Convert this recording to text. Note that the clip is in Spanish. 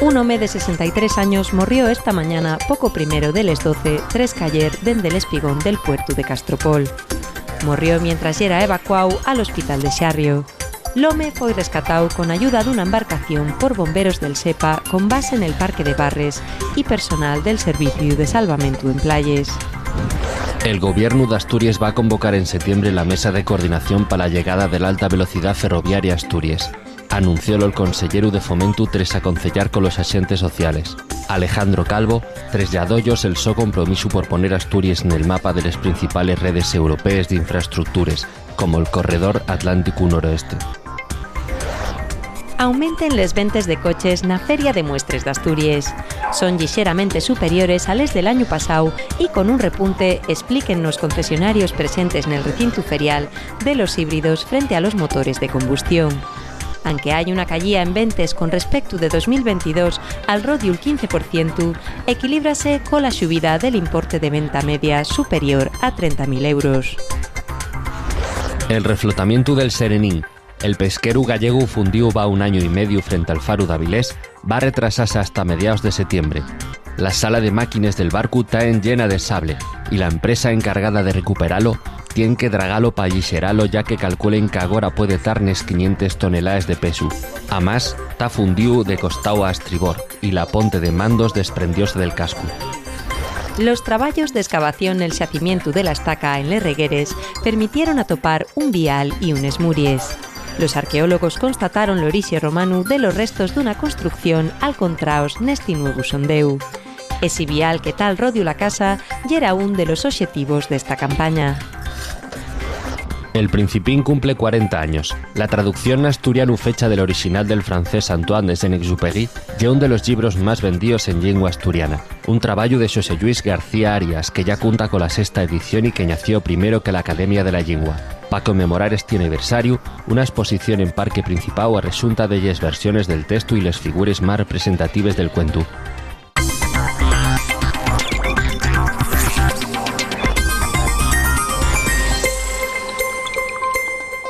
Un home de 63 años morrió esta mañana pouco primeiro deles 12 tres caller dende el espigón del puerto de Castropol. Morrió mientras era evacuado al hospital de Xarrio. L'home foi rescatado con ayuda dunha embarcación por bomberos del SEPA con base en el Parque de Barres y personal del Servicio de Salvamento en Playes. El Gobierno de Asturias va a convocar en septiembre la mesa de coordinación para la llegada de la alta velocidad ferroviaria a Asturias. Anunciólo el consellero de Fomento tras aconsellar con los agentes sociales. Alejandro Calvo trasladólos el so compromiso por poner Asturias en el mapa de las principales redes europeas de infraestructuras, como el Corredor Atlántico Noroeste. Aumenten les ventes de coches na Feria de Muestres de Asturias. Son ligeramente superiores a les del año pasado y con un repunte, expliquen los concesionarios presentes en el recinto ferial, de los híbridos frente a los motores de combustión. Aunque hay una caída en ventas con respecto de 2022 al rodio el 15%, equilíbrase con la subida del importe de venta media superior a 30.000 euros. El reflotamiento del Serenín. El pesquero gallego fundido va un año y medio frente al faro de Avilés, va a retrasarse hasta mediados de septiembre. La sala de máquinas del barco está llena de sable y la empresa encargada de recuperarlo tiene que dragalo para llixeralo, ya que calculen que agora puede estar nes 500 toneladas de peso. Además, está fundido de costado a estribor y la ponte de mandos desprendióse del casco. Los trabajos de excavación en el yacimiento de la Estaca en Les Regueres permitieron atopar un vial y unes muries. Los arqueólogos constataron el origen romano de los restos de una construcción al contraos nesti nuevo sondeu. Ese vial que tal rodio la casa y era un de los objetivos de esta campaña. El Principín cumple 40 años. La traducción asturiano fecha del original del francés Antoine de Saint-Exupéry y uno de los libros más vendidos en lengua asturiana. Un trabajo de Xosé Lluís García Arias, que ya cuenta con la 6ª edición y que nació primero que la Academia de la Lengua. Para conmemorar este aniversario, una exposición en Parque Principal resulta de las versiones del texto y las figuras más representativas del cuento.